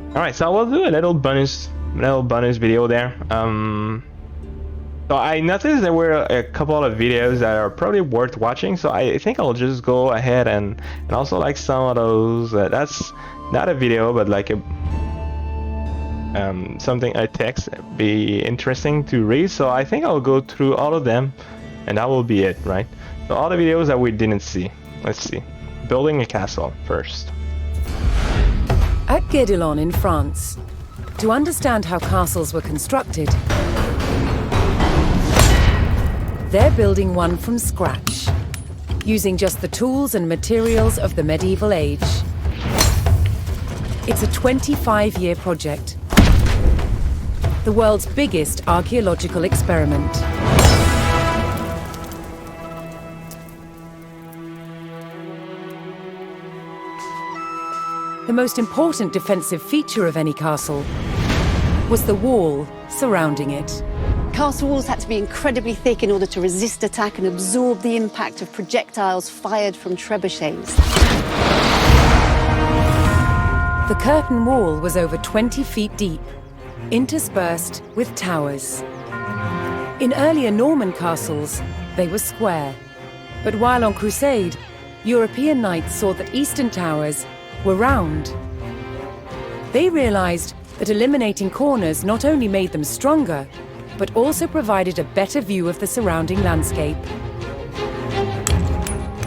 Alright, so we'll do a little bonus video there. So I noticed there were a couple of videos that are probably worth watching, so I think I'll just go ahead and also like some of those. That's not a video, but like a a text be interesting to read. So I think I'll go through all of them, and that will be it, right? So all the videos that we didn't see. Let's see. Building a castle first. At Guédelon in France, to understand how castles were constructed, they're building one from scratch, using just the tools and materials of the medieval age. It's a 25-year project, the world's biggest archaeological experiment. The most important defensive feature of any castle was the wall surrounding it. Castle walls had to be incredibly thick in order to resist attack and absorb the impact of projectiles fired from trebuchets. The curtain wall was over 20 feet deep, interspersed with towers. In earlier Norman castles, they were square. But while on crusade, European knights saw that eastern towers were round. They realized that eliminating corners not only made them stronger, but also provided a better view of the surrounding landscape.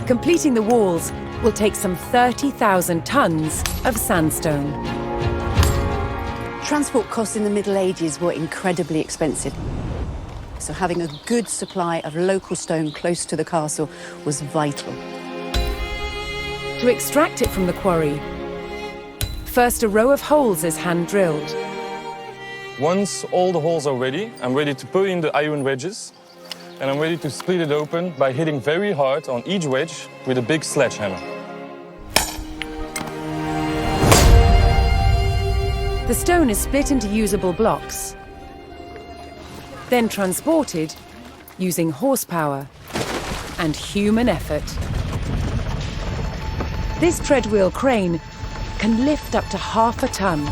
Completing the walls will take some 30,000 tons of sandstone. Transport costs in the Middle Ages were incredibly expensive. So having a good supply of local stone close to the castle was vital. To extract it from the quarry, first a row of holes is hand-drilled. Once all the holes are ready, I'm ready to put in the iron wedges, and I'm ready to split it open by hitting very hard on each wedge with a big sledgehammer. The stone is split into usable blocks, then transported using horsepower and human effort. This treadwheel crane can lift up to half a ton.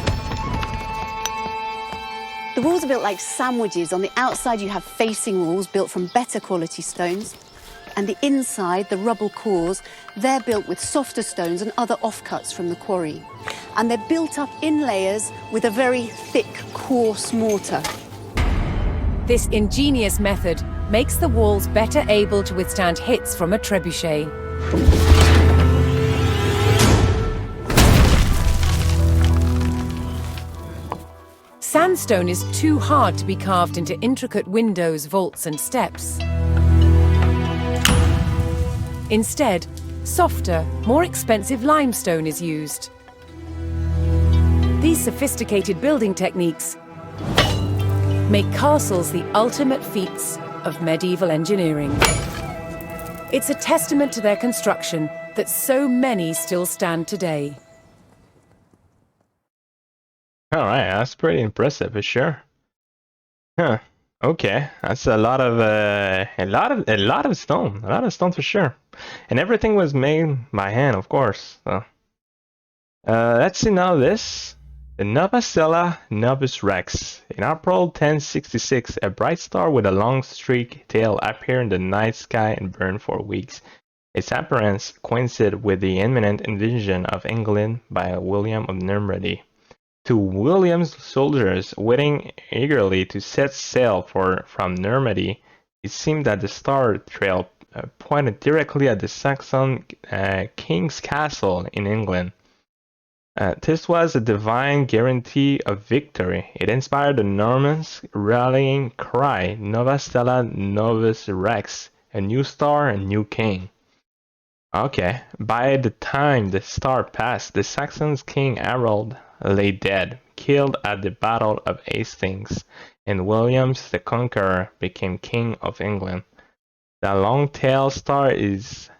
The walls are built like sandwiches. On the outside you have facing walls built from better quality stones, and the inside, the rubble cores, they're built with softer stones and other offcuts from the quarry. And they're built up in layers with a very thick, coarse mortar. This ingenious method makes the walls better able to withstand hits from a trebuchet. Sandstone is too hard to be carved into intricate windows, vaults, and steps. Instead, softer, more expensive limestone is used. These sophisticated building techniques make castles the ultimate feats of medieval engineering. It's a testament to their construction that so many still stand today. All right, that's pretty impressive for sure. Huh. Okay, that's a lot of stone for sure, and everything was made by hand, of course. So, let's see now this. The Nova Stella Novus Rex. In April 1066, a bright star with a long streak tail appeared in the night sky and burned for weeks. Its appearance coincided with the imminent invasion of England by William of Normandy. To William's soldiers waiting eagerly to set sail from Normandy, it seemed that the star trail pointed directly at the Saxon king's castle in England. This was a divine guarantee of victory. It inspired the Normans' rallying cry, Nova Stella Novus Rex, a new star, a new king. Okay, by the time the star passed, the Saxons' king Harold lay dead, killed at the Battle of Hastings, and Williams the Conqueror became King of England. The long-tailed star is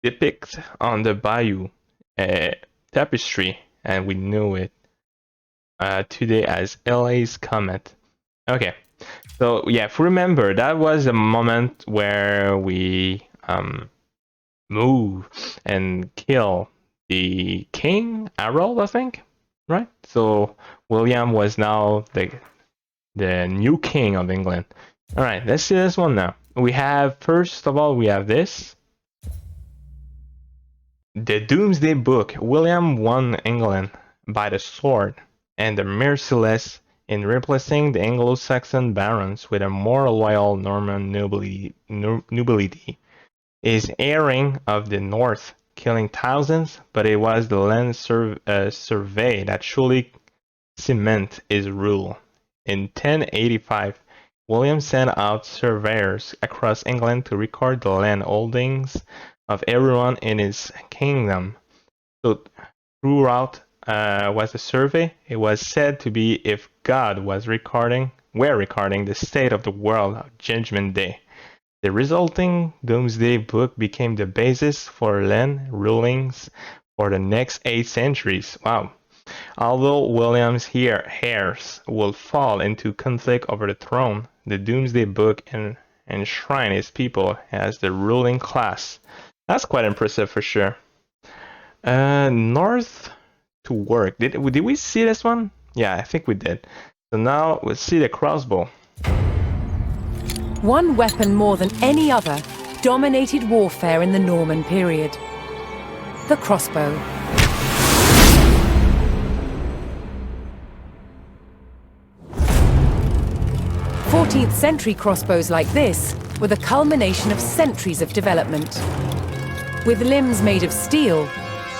depicted on the Bayeux tapestry, and we know it today as LA's Comet. Okay, so yeah, if you remember, that was a moment where we move and kill the king, Harold, I think. right? So William was now the new king of England. All right, let's see this one now. We have, first of all, we have this. The Doomsday Book. William won England by the sword and the merciless in replacing the Anglo-Saxon barons with a more loyal Norman nobility. Is heiring of the north, killing thousands, but it was the land survey that truly cement his rule. In 1085, William sent out surveyors across England to record the land holdings of everyone in his kingdom. So throughout was the survey, it was said to be if God was recording the state of the world of Judgment Day. The resulting Doomsday Book became the basis for land rulings for the next 8 centuries. Wow. Although William's heirs will fall into conflict over the throne, the Doomsday Book enshrine his people as the ruling class. That's quite impressive for sure. North to work. Did we see this one? Yeah, I think we did. So now let's see the crossbow. One weapon more than any other dominated warfare in the Norman period: the crossbow. 14th century crossbows like this were the culmination of centuries of development. With limbs made of steel,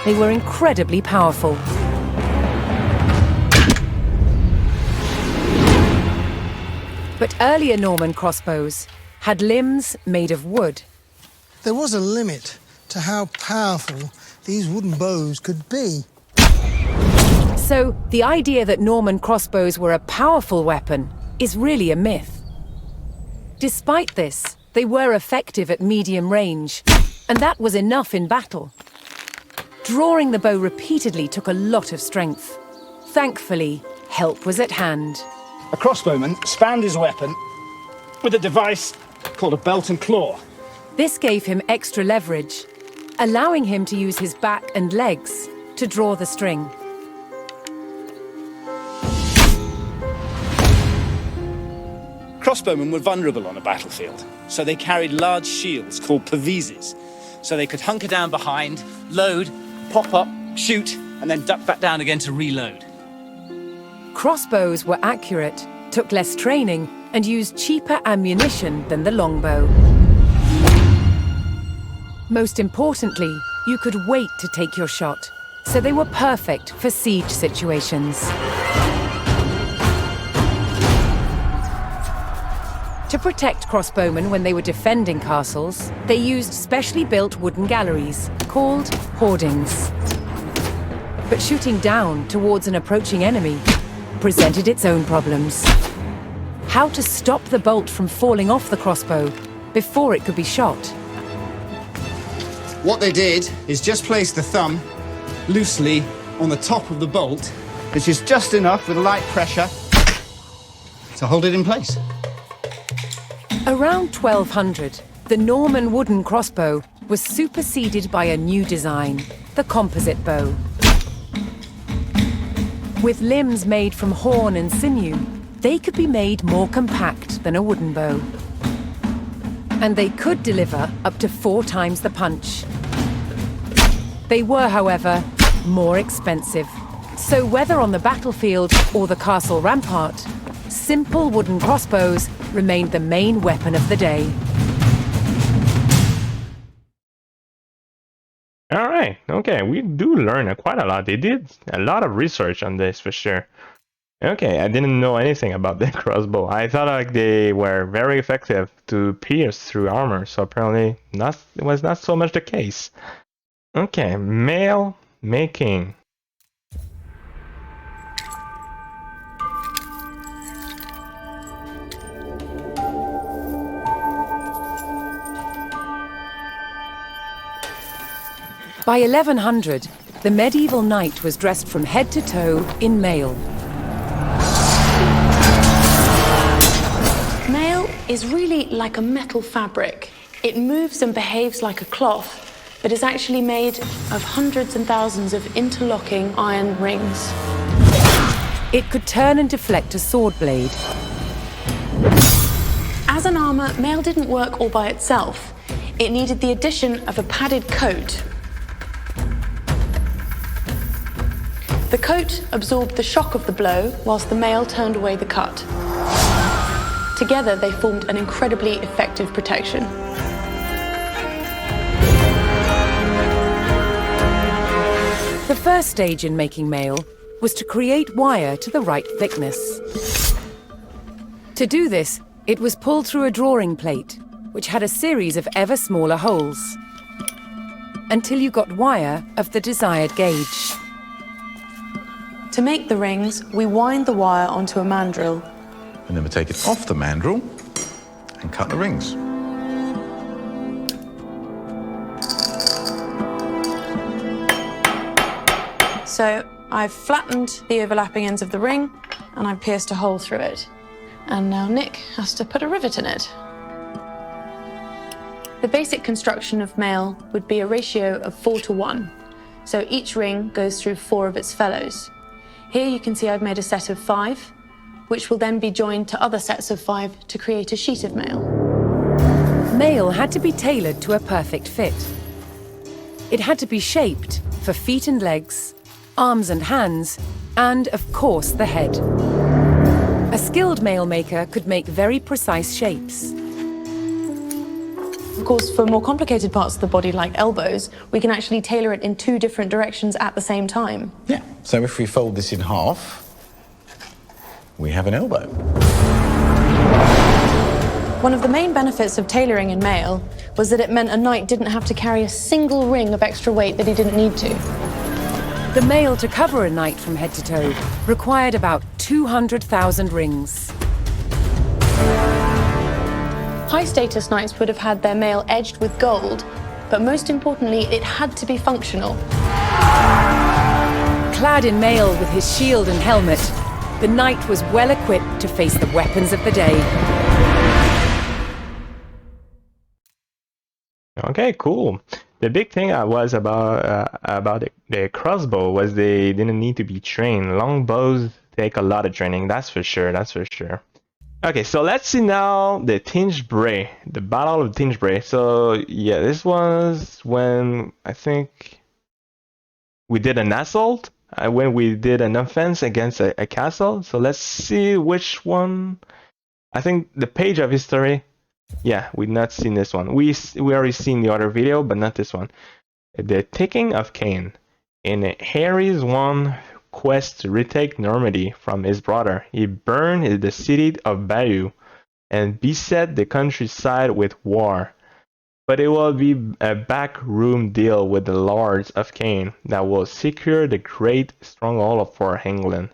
they were incredibly powerful. But earlier Norman crossbows had limbs made of wood. There was a limit to how powerful these wooden bows could be. So the idea that Norman crossbows were a powerful weapon is really a myth. Despite this, they were effective at medium range, and that was enough in battle. Drawing the bow repeatedly took a lot of strength. Thankfully, help was at hand. A crossbowman spanned his weapon with a device called a belt and claw. This gave him extra leverage, allowing him to use his back and legs to draw the string. Crossbowmen were vulnerable on a battlefield, so they carried large shields called pervises, so they could hunker down behind, load, pop up, shoot, and then duck back down again to reload. Crossbows were accurate, took less training, and used cheaper ammunition than the longbow. Most importantly, you could wait to take your shot, so they were perfect for siege situations. To protect crossbowmen when they were defending castles, they used specially built wooden galleries, called hoardings. But shooting down towards an approaching enemy presented its own problems. How to stop the bolt from falling off the crossbow before it could be shot? What they did is just place the thumb loosely on the top of the bolt, which is just enough with a light pressure to hold it in place. Around 1200, the Norman wooden crossbow was superseded by a new design, the composite bow. With limbs made from horn and sinew, they could be made more compact than a wooden bow. And they could deliver up to 4 times the punch. They were, however, more expensive. So whether on the battlefield or the castle rampart, simple wooden crossbows remained the main weapon of the day. All right, okay, we do learn quite a lot. They did a lot of research on this for sure. Okay, I didn't know anything about the crossbow. I thought like they were very effective to pierce through armor, so apparently it was not so much the case. Okay, mail making. By 1100, the medieval knight was dressed from head to toe in mail. Mail is really like a metal fabric. It moves and behaves like a cloth, but is actually made of hundreds and thousands of interlocking iron rings. It could turn and deflect a sword blade. As an armour, mail didn't work all by itself. It needed the addition of a padded coat. The coat absorbed the shock of the blow whilst the mail turned away the cut. Together, they formed an incredibly effective protection. The first stage in making mail was to create wire to the right thickness. To do this, it was pulled through a drawing plate, which had a series of ever smaller holes, until you got wire of the desired gauge. To make the rings, we wind the wire onto a mandrel. And then we take it off the mandrel and cut the rings. So I've flattened the overlapping ends of the ring and I've pierced a hole through it. And now Nick has to put a rivet in it. The basic construction of mail would be a ratio of 4:1. So each ring goes through 4 of its fellows. Here you can see I've made a set of 5, which will then be joined to other sets of 5 to create a sheet of mail. Mail had to be tailored to a perfect fit. It had to be shaped for feet and legs, arms and hands, and of course the head. A skilled mail maker could make very precise shapes. Of course, for more complicated parts of the body like elbows, we can actually tailor it in 2 different directions at the same time. Yeah, so if we fold this in half, we have an elbow. One of the main benefits of tailoring in mail was that it meant a knight didn't have to carry a single ring of extra weight that he didn't need to. The mail to cover a knight from head to toe required about 200,000 rings. High-status knights would have had their mail edged with gold, but most importantly, it had to be functional. Clad in mail with his shield and helmet, the knight was well equipped to face the weapons of the day. Okay, cool. The big thing was about the crossbow was they didn't need to be trained. Long bows take a lot of training, that's for sure, that's for sure. Okay, so let's see now the Teamspray, the Battle of Teamspray. So yeah, this was when I think we did an assault, when we did an offense against a castle. So let's see which one. I think the page of history. Yeah, we've not seen this one. We already seen the other video, but not this one. The taking of Caen. In Harry's one quest to retake Normandy from his brother, he burned the city of Bayeux and beset the countryside with war. But it will be a backroom deal with the lords of Caen that will secure the great stronghold for England.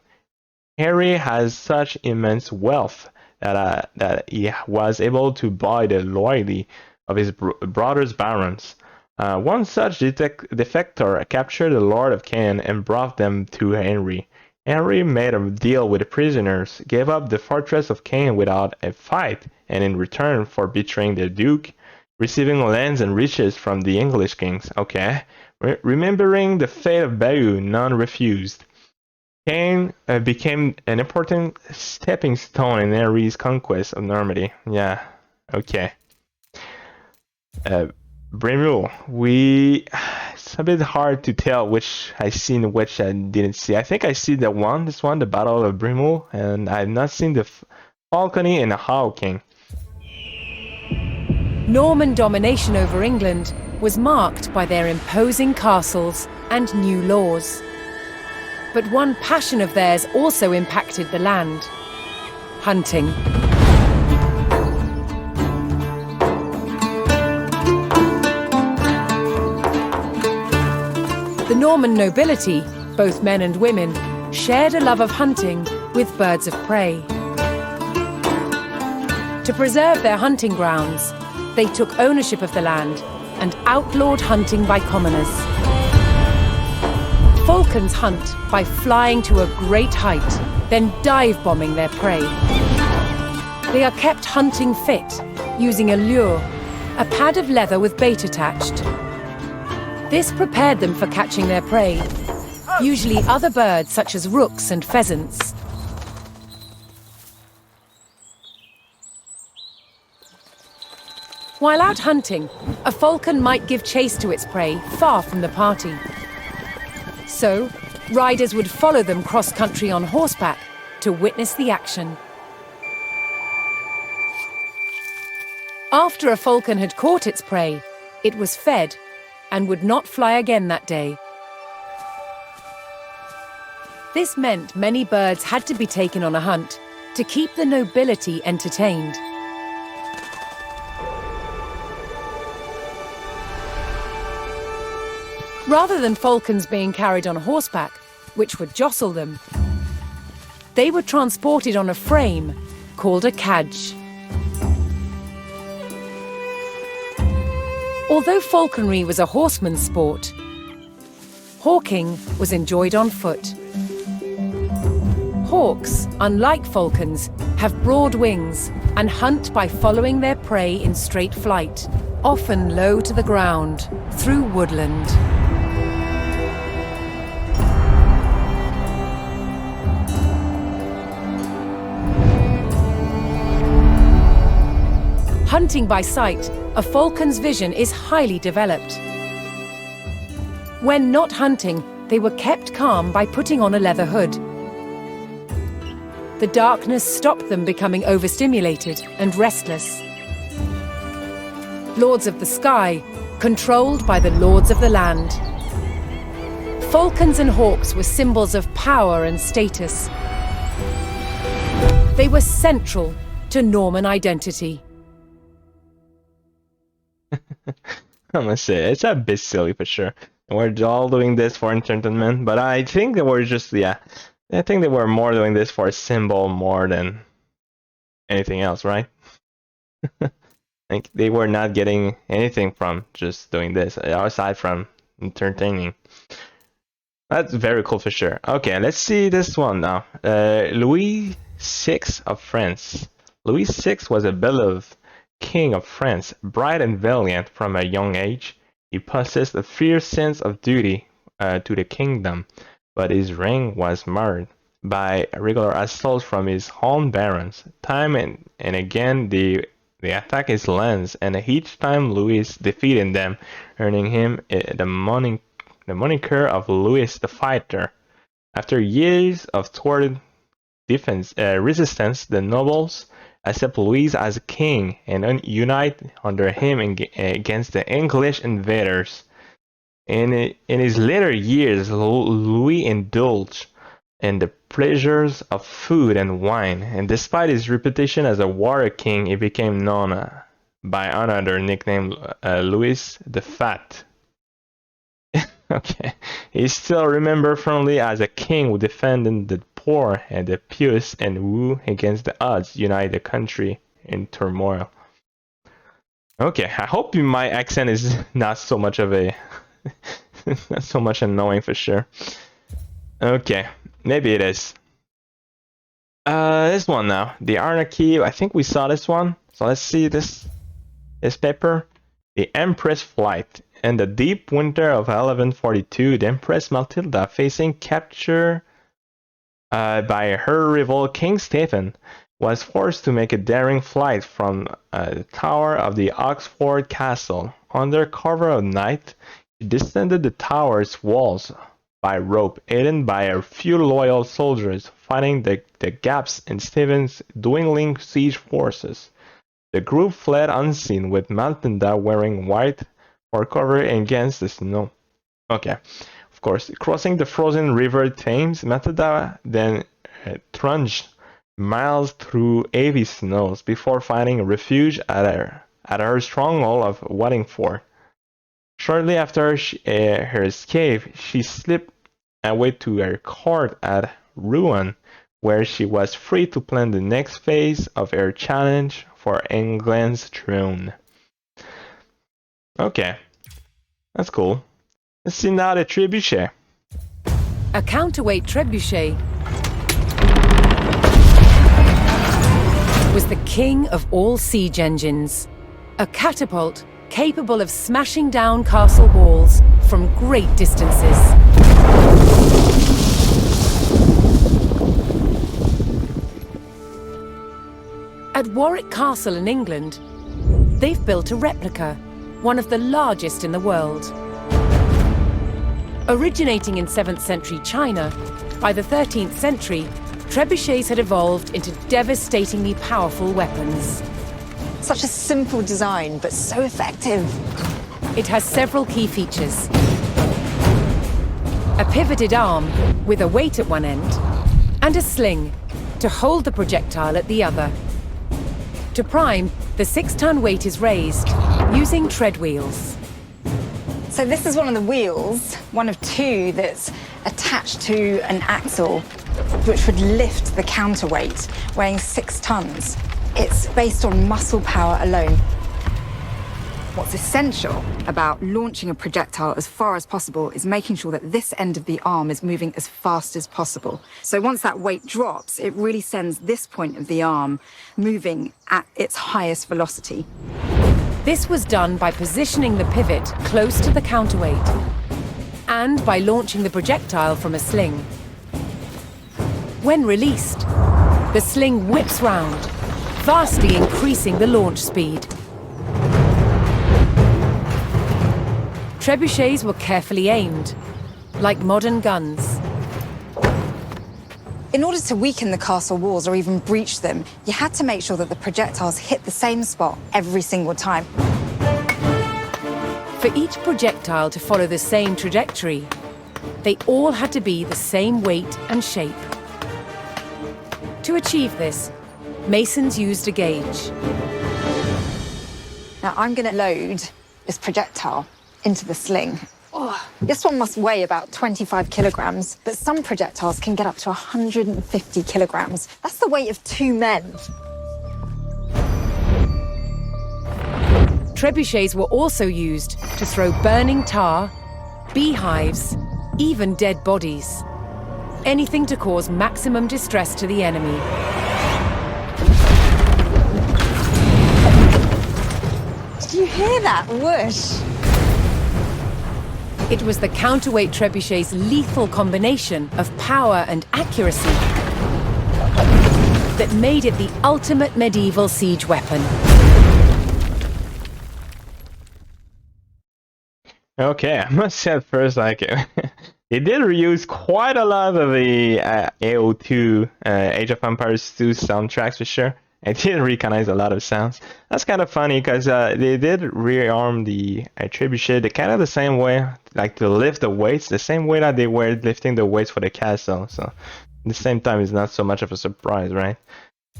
Harry has such immense wealth that he was able to buy the loyalty of his brother's barons. One such defector captured the Lord of Caen and brought them to Henry. Henry made a deal with the prisoners, gave up the fortress of Caen without a fight, and in return for betraying the Duke, receiving lands and riches from the English kings. Okay. Remembering the fate of Bayeux, none refused. Caen became an important stepping stone in Henry's conquest of Normandy. Yeah, okay. Brimule, it's a bit hard to tell which I seen and which I didn't see. I think I see this one, the Battle of Brimule, and I've not seen the Falcony and the How King. Norman domination over England was marked by their imposing castles and new laws. But one passion of theirs also impacted the land: hunting. The Norman nobility, both men and women, shared a love of hunting with birds of prey. To preserve their hunting grounds, they took ownership of the land and outlawed hunting by commoners. Falcons hunt by flying to a great height, then dive-bombing their prey. They are kept hunting fit, using a lure, a pad of leather with bait attached. This prepared them for catching their prey, usually other birds such as rooks and pheasants. While out hunting, a falcon might give chase to its prey far from the party. So, riders would follow them cross-country on horseback to witness the action. After a falcon had caught its prey, it was fed and would not fly again that day. This meant many birds had to be taken on a hunt to keep the nobility entertained. Rather than falcons being carried on horseback, which would jostle them, they were transported on a frame called a cadge. Although falconry was a horseman's sport, hawking was enjoyed on foot. Hawks, unlike falcons, have broad wings and hunt by following their prey in straight flight, often low to the ground, through woodland. Hunting by sight, a falcon's vision is highly developed. When not hunting, they were kept calm by putting on a leather hood. The darkness stopped them becoming overstimulated and restless. Lords of the sky, controlled by the lords of the land. Falcons and hawks were symbols of power and status. They were central to Norman identity. I must say, it's a bit silly for sure. We're all doing this for entertainment, but I think that we're just, I think that we're more doing this for a symbol more than anything else, right? Like they were not getting anything from just doing this, aside from entertaining. That's very cool for sure. Okay, let's see this one now. Louis VI of France. Louis VI was a beloved King of France, bright and valiant from a young age. He possessed a fierce sense of duty to the kingdom, but his reign was marred by regular assaults from his own barons. Time and again, they attacked his lands, and each time Louis defeated them, earning him the moniker of Louis the Fighter. After years of thwarted resistance, the nobles accept Louis as king and unite under him against the English invaders. In his later years, Louis indulged in the pleasures of food and wine, and despite his reputation as a warrior king, he became known by another nickname, Louis the Fat. Okay, he's still remembered fondly as a king who defended the poor and the pious and who, against the odds, united the country in turmoil. Okay, I hope my accent is not so much of a not so much annoying for sure. Okay, maybe it is. This one now, the Anarchy. I think we saw this one. So let's see this paper. The Empress Flight. In the deep winter of 1142, the Empress Matilda, facing capture by her rival King Stephen, was forced to make a daring flight from the tower of the Oxford Castle. Under cover of night, she descended the tower's walls by rope, aided by a few loyal soldiers fighting the gaps in Stephen's dwindling siege forces. The group fled unseen, with Matilda wearing white for cover against the snow. Okay, of course, crossing the frozen river Thames, Matilda then trudged miles through heavy snows before finding refuge at her stronghold of Waddingford. Shortly after her escape, she slipped away to her court at Rouen, where she was free to plan the next phase of her challenge for England's throne. Okay, that's cool. Let's see now the trebuchet. A counterweight trebuchet was the king of all siege engines. A catapult capable of smashing down castle walls from great distances. At Warwick Castle in England, they've built a replica, one of the largest in the world. Originating in 7th century China, by the 13th century, trebuchets had evolved into devastatingly powerful weapons. Such a simple design, but so effective. It has several key features. A pivoted arm with a weight at one end, and a sling to hold the projectile at the other. To prime, the 6-ton weight is raised using tread wheels. So this is one of the wheels, one of two that's attached to an axle, which would lift the counterweight, weighing 6 tons. It's based on muscle power alone. What's essential about launching a projectile as far as possible is making sure that this end of the arm is moving as fast as possible. So once that weight drops, it really sends this point of the arm moving at its highest velocity. This was done by positioning the pivot close to the counterweight and by launching the projectile from a sling. When released, the sling whips round, vastly increasing the launch speed. Trebuchets were carefully aimed, like modern guns. In order to weaken the castle walls or even breach them, you had to make sure that the projectiles hit the same spot every single time. For each projectile to follow the same trajectory, they all had to be the same weight and shape. To achieve this, masons used a gauge. Now I'm going to load this projectile into the sling. Oh, this one must weigh about 25 kilograms, but some projectiles can get up to 150 kilograms. That's the weight of 2 men. Trebuchets were also used to throw burning tar, beehives, even dead bodies. Anything to cause maximum distress to the enemy. Did you hear that whoosh? It was the counterweight trebuchet's lethal combination of power and accuracy that made it the ultimate medieval siege weapon. Okay, I must say at first, like, they did reuse quite a lot of the AO2 Age of Empires 2 soundtracks for sure. I did recognize a lot of sounds. That's kind of funny because they did rearm the trebuchet kind of the same way, like to lift the weights, the same way that they were lifting the weights for the castle. So at the same time, it's not so much of a surprise, right?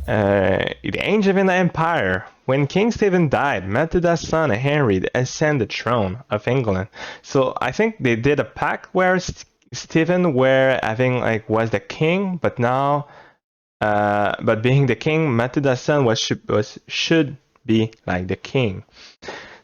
The Angevin Empire. When King Stephen died, Matilda's son Henry ascended the throne of England. So I think they did a pact where Stephen was the king, but now. But being the king, Matilda's son should be like the king.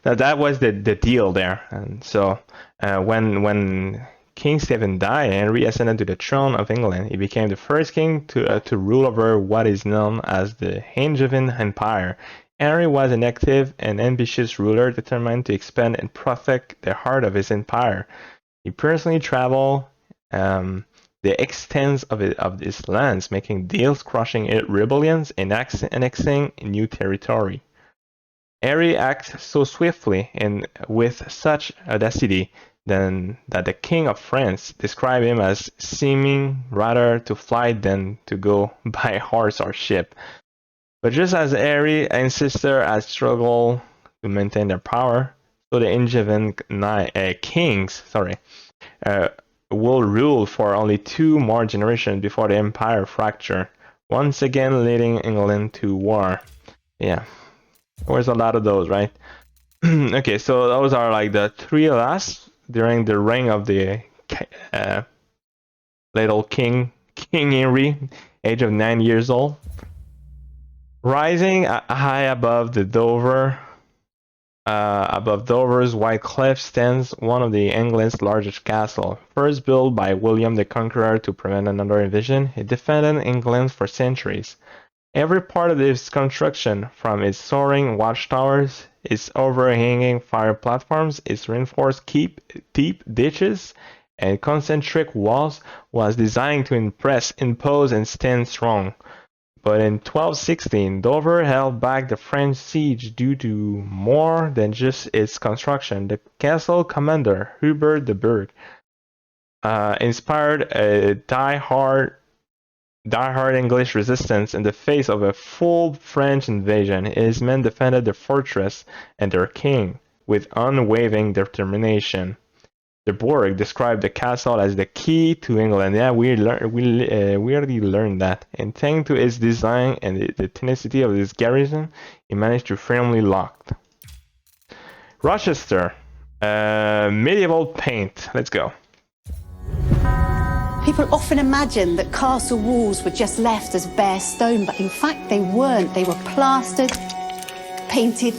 Now that was the deal there. And so when King Stephen died, Henry ascended to the throne of England. He became the first king to rule over what is known as the Angevin Empire. Henry was an active and ambitious ruler determined to expand and protect the heart of his empire. He personally traveled the extent of these lands, making deals, crushing rebellions, and annexing new territory. Henry acted so swiftly and with such audacity that the King of France described him as seeming rather to fly than to go by horse or ship. But just as Henry and sister had struggled to maintain their power, so the Angevin kings, will rule for only 2 more generations before the empire fractured, once again leading England to war. Yeah, there was a lot of those, right? Okay, so those are like the 3 last during the reign of the little King Henry, age of 9 years old. Rising high above Dover's White Cliff stands one of England's largest castles. First built by William the Conqueror to prevent another invasion, it defended England for centuries. Every part of its construction, from its soaring watchtowers, its overhanging fire platforms, its reinforced deep ditches, and concentric walls, was designed to impress, impose, and stand strong. But in 1216, Dover held back the French siege due to more than just its construction. The castle commander, Hubert de Burgh, inspired a die-hard English resistance in the face of a full French invasion. His men defended the fortress and their king with unwavering determination. De Burgh described the castle as the key to England. Yeah, we already learned that. And thanks to its design and the tenacity of its garrison, it managed to firmly lock. Rochester, medieval paint. Let's go. People often imagine that castle walls were just left as bare stone, but in fact they weren't. They were plastered, painted,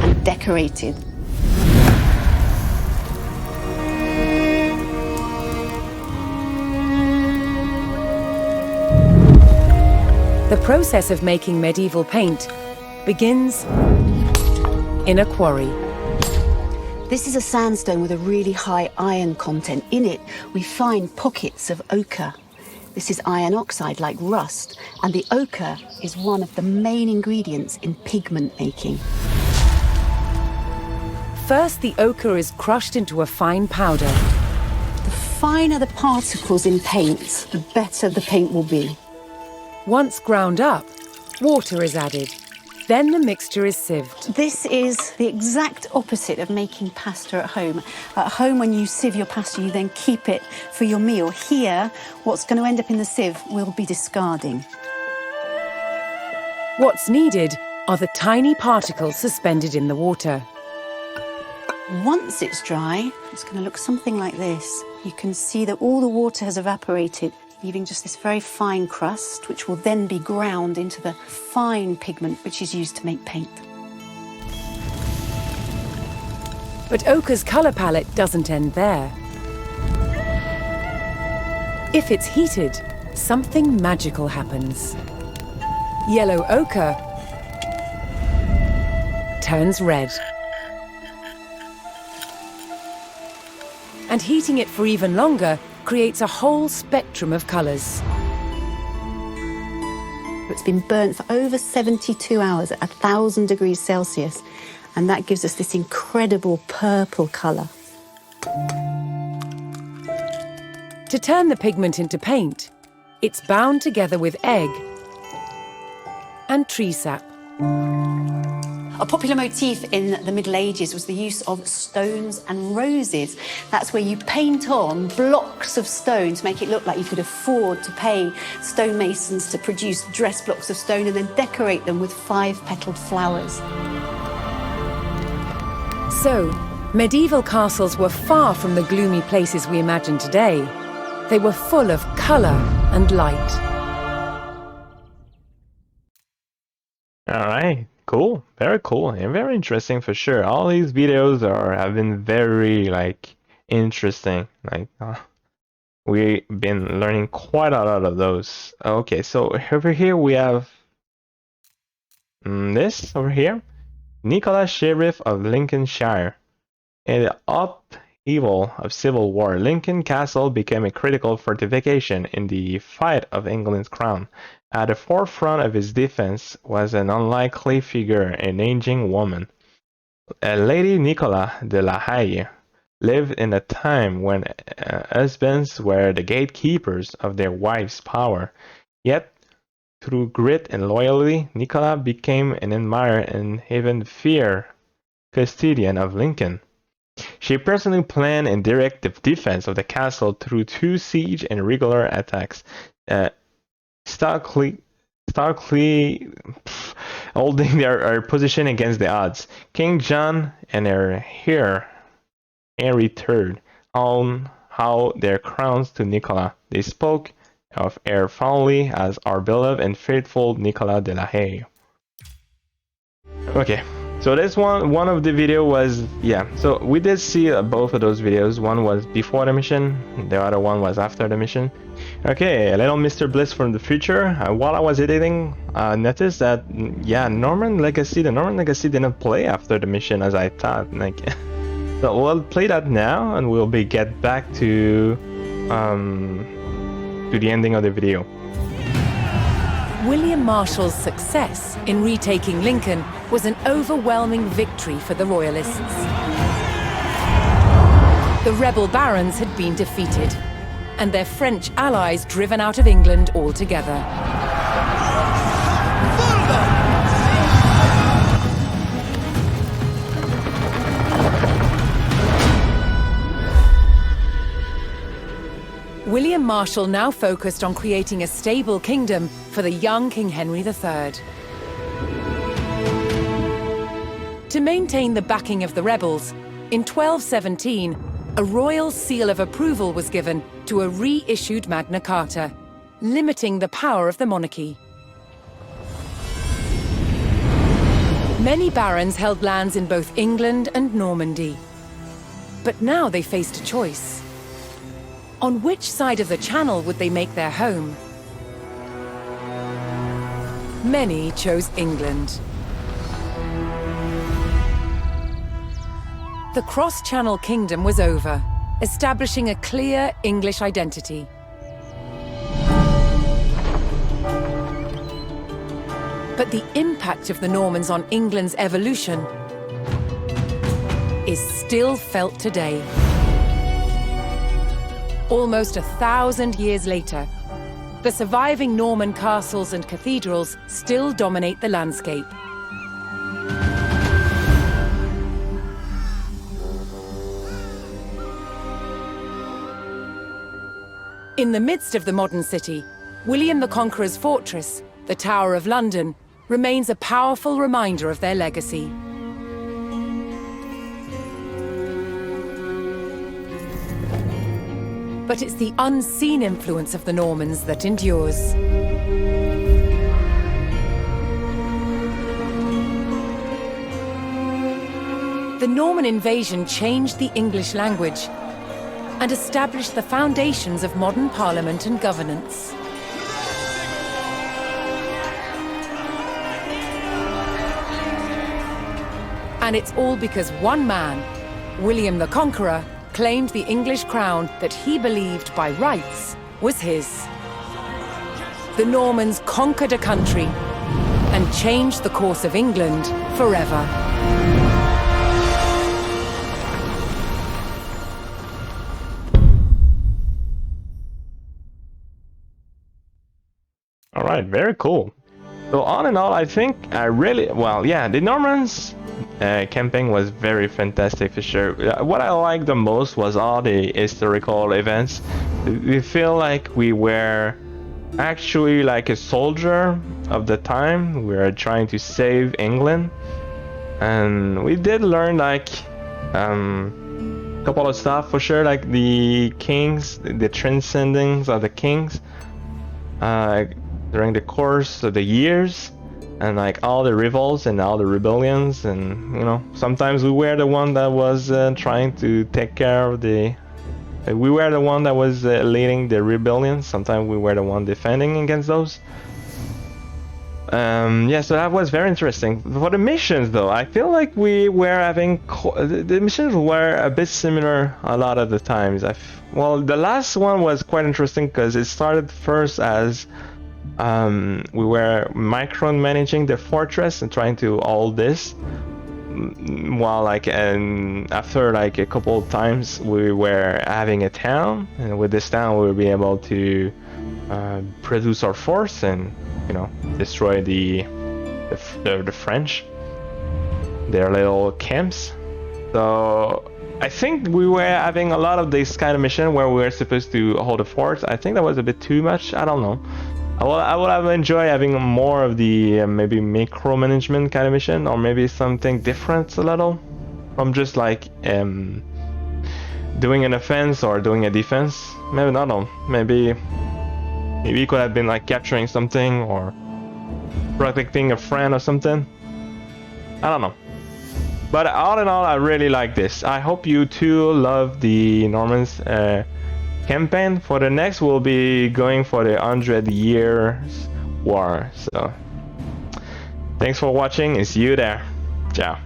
and decorated. The process of making medieval paint begins in a quarry. This is a sandstone with a really high iron content. In it, we find pockets of ochre. This is iron oxide, like rust, and the ochre is one of the main ingredients in pigment making. First, the ochre is crushed into a fine powder. The finer the particles in paint, the better the paint will be. Once ground up, water is added. Then the mixture is sieved. This is the exact opposite of making pasta at home. At home, when you sieve your pasta, you then keep it for your meal. Here, what's going to end up in the sieve will be discarding. What's needed are the tiny particles suspended in the water. Once it's dry, it's going to look something like this. You can see that all the water has evaporated, leaving just this very fine crust, which will then be ground into the fine pigment which is used to make paint. But ochre's colour palette doesn't end there. If it's heated, something magical happens. Yellow ochre turns red. And heating it for even longer creates a whole spectrum of colours. It's been burnt for over 72 hours at 1,000 degrees Celsius, and that gives us this incredible purple colour. To turn the pigment into paint, it's bound together with egg and tree sap. A popular motif in the Middle Ages was the use of stones and roses. That's where you paint on blocks of stone to make it look like you could afford to pay stonemasons to produce dress blocks of stone and then decorate them with 5-petaled flowers. So, medieval castles were far from the gloomy places we imagine today. They were full of colour and light. All right. Cool, very cool, and very interesting for sure. All these videos have been very interesting. We've been learning quite a lot of those. Okay, so over here we have this over here, Nicholas, Sheriff of Lincolnshire. In the upheaval of civil war, Lincoln Castle became a critical fortification in the fight of England's crown. At the forefront of his defense was an unlikely figure, an aging woman. Lady Nicola de la Haye lived in a time when husbands were the gatekeepers of their wives' power. Yet, through grit and loyalty, Nicola became an admired and even feared custodian of Lincoln. She personally planned and directed the defense of the castle through 2 siege and regular attacks. Starkly holding their position against the odds. King John and her heir, Henry III, owned how their crowns to Nicola. They spoke of her fondly as our beloved and faithful Nicola de la Haye. Okay, so this one of the video was, so we did see both of those videos. One was before the mission, the other one was after the mission. Okay, a little MisterBliss from the future. While I was editing, I noticed that, the Norman Legacy didn't play after the mission as I thought. So we'll play that now, and we'll get back to the ending of the video. William Marshall's success in retaking Lincoln was an overwhelming victory for the Royalists. The rebel barons had been defeated, and their French allies driven out of England altogether. William Marshall now focused on creating a stable kingdom for the young King Henry III. To maintain the backing of the rebels, in 1217, a royal seal of approval was given to a reissued Magna Carta, limiting the power of the monarchy. Many barons held lands in both England and Normandy. But now they faced a choice. On which side of the Channel would they make their home? Many chose England. The cross-Channel kingdom was over, establishing a clear English identity. But the impact of the Normans on England's evolution is still felt today. Almost 1,000 years later, the surviving Norman castles and cathedrals still dominate the landscape. In the midst of the modern city, William the Conqueror's fortress, the Tower of London, remains a powerful reminder of their legacy. But it's the unseen influence of the Normans that endures. The Norman invasion changed the English language and established the foundations of modern parliament and governance. And it's all because one man, William the Conqueror, claimed the English crown that he believed by rights was his. The Normans conquered a country and changed the course of England forever. All right, very cool. So all in all, I think the Normans campaign was very fantastic for sure. What I liked the most was all the historical events. We feel like we were actually like a soldier of the time. We were trying to save England, and we did learn like a couple of stuff for sure, like the kings, the transcendence of the kings during the course of the years. And like all the revolts and all the rebellions, and you know, sometimes we were the one that was trying to take care of we were the one that was leading the rebellion. Sometimes we were the one defending against those. Yeah, so that was very interesting. For the missions though, I feel like we were having the missions were a bit similar a lot of the times. Well, the last one was quite interesting because it started first as we were micromanaging the fortress and trying to hold this, while after like a couple of times we were having a town, and with this town we would be able to produce our force and, you know, destroy the French, their little camps. So I think we were having a lot of this kind of mission where we were supposed to hold a fort. I think that was a bit too much. I don't know. I would have enjoyed having more of the maybe micromanagement kind of mission, or maybe something different a little from just like doing an offense or doing a defense. Maybe not. Maybe it could have been like capturing something or protecting a friend or something. I don't know. But all in all, I really like this. I hope you too love the Normans campaign. For the next, we'll be going for the 100 Years War. So thanks for watching and see you there. Ciao.